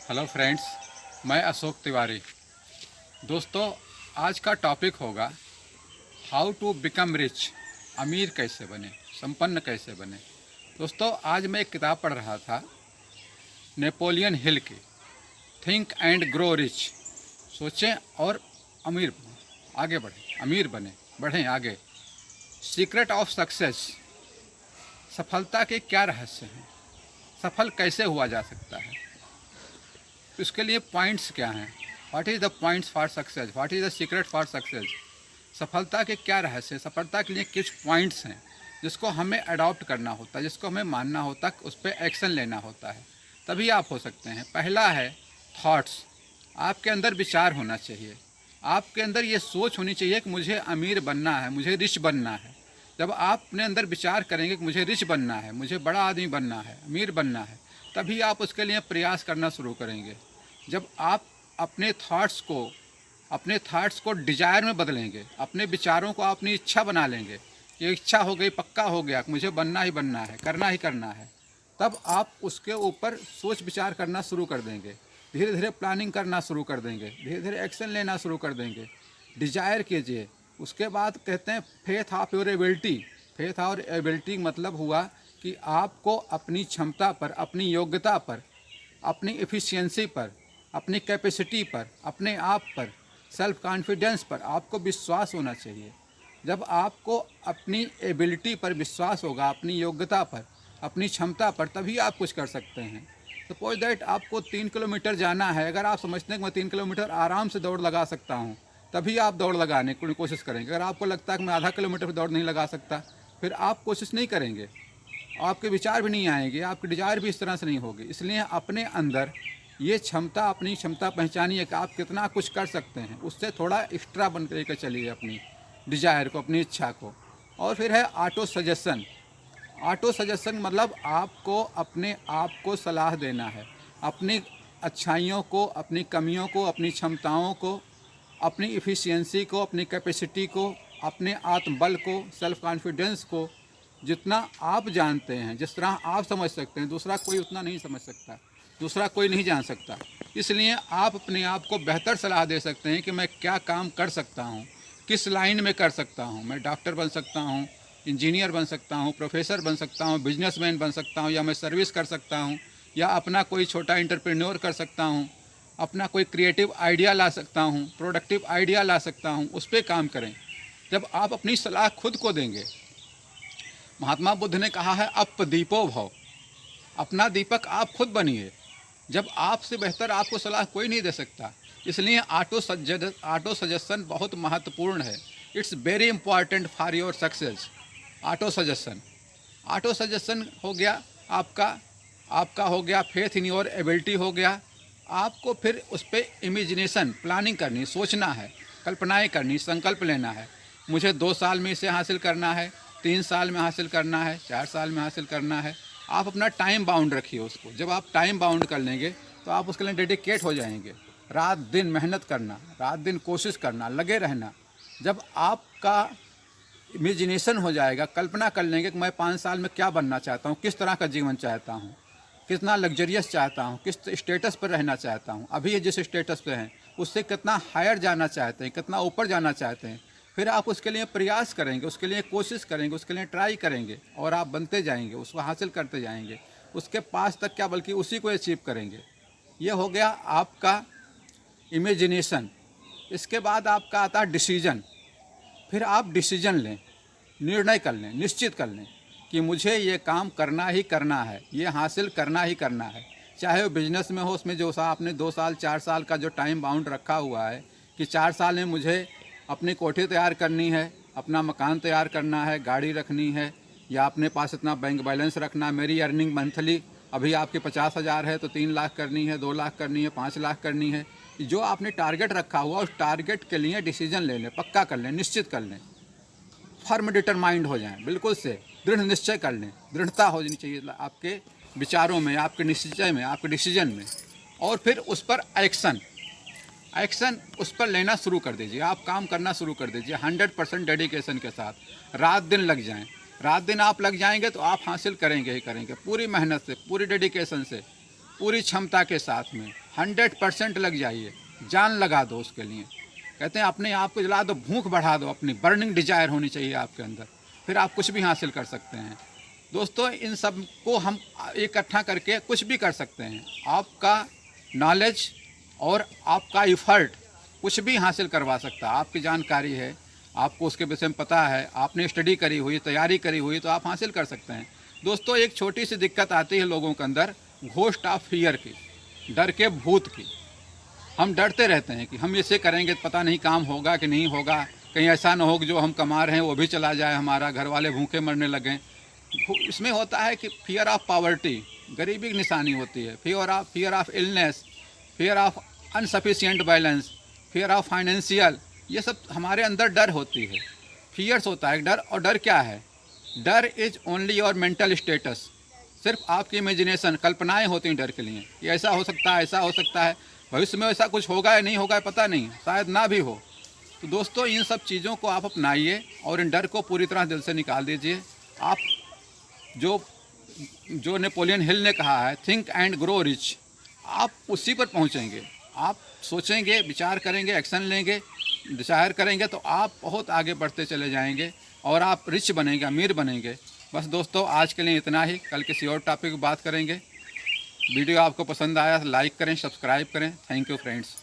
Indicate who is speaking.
Speaker 1: Hello friends, मैं अशोक तिवारी। दोस्तों, आज का टॉपिक होगा हाउ टू बिकम रिच। अमीर कैसे बने, संपन्न कैसे बने। दोस्तों, आज मैं एक किताब पढ़ रहा था नेपोलियन हिल की, थिंक एंड ग्रो रिच। सोचें और अमीर बने, आगे बढ़ें, अमीर बने, बढ़ें आगे। सीक्रेट ऑफ सक्सेस, सफलता के क्या रहस्य हैं, सफल कैसे हुआ जा सकता है, तो इसके लिए पॉइंट्स क्या हैं। What is the points for success, what is the secret for success. सफलता के क्या रहस्य, सफलता के लिए कुछ पॉइंट्स हैं जिसको हमें अडॉप्ट करना होता है, जिसको हमें मानना होता है, उस पर एक्शन लेना होता है, तभी आप हो सकते हैं। पहला है थॉट्स। आपके अंदर विचार होना चाहिए, आपके अंदर ये सोच होनी चाहिए कि मुझे अमीर बनना है, मुझे रिच बनना है। जब आप अपने अंदर विचार करेंगे कि मुझे रिच बनना है, मुझे बड़ा आदमी बनना है, अमीर बनना है, तभी आप उसके लिए प्रयास करना शुरू करेंगे। जब आप अपने थॉट्स को डिजायर में बदलेंगे, अपने विचारों को अपनी इच्छा बना लेंगे, ये इच्छा हो गई, पक्का हो गया, मुझे बनना ही बनना है, करना ही करना है, तब आप उसके ऊपर सोच विचार करना शुरू कर देंगे। धीरे धीरे प्लानिंग करना शुरू कर देंगे, धीरे धीरे एक्शन लेना शुरू कर देंगे। डिजायर कीजिए। उसके बाद कहते हैं faith of your ability. Faith और एबिलिटी मतलब हुआ कि आपको अपनी क्षमता पर, अपनी योग्यता पर, अपनी एफिशिएंसी पर, अपनी कैपेसिटी पर, अपने आप पर, सेल्फ कॉन्फिडेंस पर आपको विश्वास होना चाहिए। जब आपको अपनी एबिलिटी पर विश्वास होगा, अपनी योग्यता पर, अपनी क्षमता पर, तभी आप कुछ कर सकते हैं। सपोज दैट आपको 3 किलोमीटर जाना है, अगर आप समझते हैं कि मैं 3 किलोमीटर आराम से दौड़ लगा सकता हूँ, तभी आप दौड़ लगाने की कोशिश करेंगे। अगर आपको लगता है कि मैं आधा किलोमीटर पर दौड़ नहीं लगा सकता, फिर आप कोशिश नहीं करेंगे, आपके विचार भी नहीं आएंगे, आपकी डिजायर भी इस तरह से नहीं होगी। इसलिए अपने अंदर ये क्षमता, अपनी क्षमता पहचानिए कि आप कितना कुछ कर सकते हैं, उससे थोड़ा एक्स्ट्रा बन कर लेकर चलिए अपनी डिजायर को, अपनी इच्छा को। और फिर है ऑटो सजेशन। ऑटो सजेशन मतलब आपको अपने आप को सलाह देना है, अपनी अच्छाइयों को, अपनी कमियों को, अपनी क्षमताओं को, अपनी इफ़िशियंसी को, अपनी कैपेसिटी को, अपने आत्मबल को, सेल्फ कॉन्फिडेंस को, जितना आप जानते हैं, जिस तरह आप समझ सकते हैं, दूसरा कोई उतना नहीं समझ सकता, दूसरा कोई नहीं जान सकता। इसलिए आप अपने आप को बेहतर सलाह दे सकते हैं कि मैं क्या काम कर सकता हूँ, किस लाइन में कर सकता हूँ। मैं डॉक्टर बन सकता हूँ, इंजीनियर बन सकता हूँ, प्रोफेसर बन सकता हूँ, बिजनेसमैन बन सकता हूँ, या मैं सर्विस कर सकता हूँ, या अपना कोई छोटा एंटरप्रेन्योर कर सकता हूँ, अपना कोई क्रिएटिव आइडिया ला सकता हूँ, प्रोडक्टिव आइडिया ला सकता हूँ, उस पर काम करें। जब आप अपनी सलाह खुद को देंगे, महात्मा बुद्ध ने कहा है अप दीपो भव, अपना दीपक आप खुद बनिए। जब आपसे बेहतर आपको सलाह कोई नहीं दे सकता। इसलिए ऑटो सजेशन बहुत महत्वपूर्ण है। It's very important for your success. Auto suggestion हो गया आपका हो गया फेथ इन योर एबिलिटी हो गया। आपको फिर उस पर इमेजिनेशन, प्लानिंग करनी, सोचना है, कल्पनाएं करनी, संकल्प लेना है। मुझे 2 साल में इसे हासिल करना है, 3 साल में हासिल करना है, 4 साल में हासिल करना है। आप अपना टाइम बाउंड रखिए उसको। जब आप टाइम बाउंड कर लेंगे तो आप उसके लिए डेडिकेट हो जाएंगे। रात दिन मेहनत करना, रात दिन कोशिश करना, लगे रहना। जब आपका इमेजिनेशन हो जाएगा, कल्पना कर लेंगे कि मैं 5 साल में क्या बनना चाहता हूँ, किस तरह का जीवन चाहता हूँ, कितना लग्जरियस चाहता हूँ, किस स्टेटस पर रहना चाहता हूँ, अभी ये जिस स्टेटस पे हैं उससे कितना हायर जाना चाहते हैं, कितना ऊपर जाना चाहते हैं। फिर आप उसके लिए प्रयास करेंगे, उसके लिए कोशिश करेंगे, उसके लिए ट्राई करेंगे, और आप बनते जाएंगे, उसको हासिल करते जाएंगे। उसके पास तक क्या, बल्कि उसी को अचीव करेंगे। ये हो गया आपका इमेजिनेशन। इसके बाद आपका आता है डिसीजन। फिर आप डिसीजन लें, निर्णय कर लें, निश्चित कर लें कि मुझे ये काम करना ही करना है, ये हासिल करना ही करना है। चाहे वो बिजनेस में हो, उसमें जो सा आपने 2 साल 4 साल का जो टाइम बाउंड रखा हुआ है कि 4 साल में मुझे अपनी कोठी तैयार करनी है, अपना मकान तैयार करना है, गाड़ी रखनी है, या अपने पास इतना बैंक बैलेंस रखना है। मेरी अर्निंग मंथली अभी आपके 50,000 है तो 3 लाख करनी है, 2 लाख करनी है, 5 लाख करनी है। जो आपने टारगेट रखा हुआ, उस टारगेट के लिए डिसीजन ले लें, पक्का कर लें, निश्चित कर लें, फर्म डिटरमाइंड हो जाएं, बिल्कुल से दृढ़ निश्चय कर लें। दृढ़ता होनी चाहिए आपके विचारों में, आपके निश्चय में, आपके डिसीजन में। और फिर उस पर एक्शन उस पर लेना शुरू कर दीजिए। आप काम करना शुरू कर दीजिए 100% डेडिकेशन के साथ। रात दिन लग जाएं, रात दिन आप लग जाएंगे तो आप हासिल करेंगे ही करेंगे, पूरी मेहनत से, पूरी डेडिकेशन से। पूरी क्षमता के साथ में 100% लग जाइए, जान लगा दो उसके लिए। कहते हैं अपने आप को जला दो, भूख बढ़ा दो, अपनी बर्निंग डिजायर होनी चाहिए आपके अंदर, फिर आप कुछ भी हासिल कर सकते हैं। दोस्तों इन सब को हम इकट्ठा करके कुछ भी कर सकते हैं। आपका नॉलेज और आपका इफ़र्ट कुछ भी हासिल करवा सकता है। आपकी जानकारी है, आपको उसके विषय में पता है, आपने स्टडी करी हुई, तैयारी करी हुई, तो आप हासिल कर सकते हैं। दोस्तों एक छोटी सी दिक्कत आती है लोगों के अंदर, घोस्ट ऑफ फियर की, डर के भूत की। हम डरते रहते हैं कि हम इसे करेंगे तो पता नहीं काम होगा कि नहीं होगा, कहीं ऐसा ना हो कि जो हम कमा रहे हैं वो भी चला जाए, हमारा घर वाले भूखे मरने लगें। इसमें होता है कि फियर ऑफ पावर्टी, गरीबी की निशानी होती है, fear of illness, fear of insufficient balance, fear of financial, ये सब हमारे अंदर डर होती है, फियर्स होता है डर। और डर क्या है? डर is only your mental status, सिर्फ आपकी इमेजिनेशन, कल्पनाएं होती हैं डर के लिए कि ऐसा हो सकता है, ऐसा हो सकता है, भविष्य में ऐसा कुछ होगा या नहीं होगा पता नहीं, शायद ना भी हो। तो दोस्तों इन सब चीज़ों को आप अपनाइए और इन डर को पूरी तरह दिल से निकाल दीजिए। आप जो नेपोलियन हिल ने कहा है, थिंक एंड ग्रो रिच, आप उसी पर पहुंचेंगे। आप सोचेंगे, विचार करेंगे, एक्शन लेंगे, डिजायर करेंगे तो आप बहुत आगे बढ़ते चले जाएंगे और आप रिच बनेंगे, अमीर बनेंगे। बस दोस्तों आज के लिए इतना ही, कल किसी और टॉपिक की बात करेंगे। वीडियो आपको पसंद आया तो लाइक करें, सब्सक्राइब करें। Thank you friends.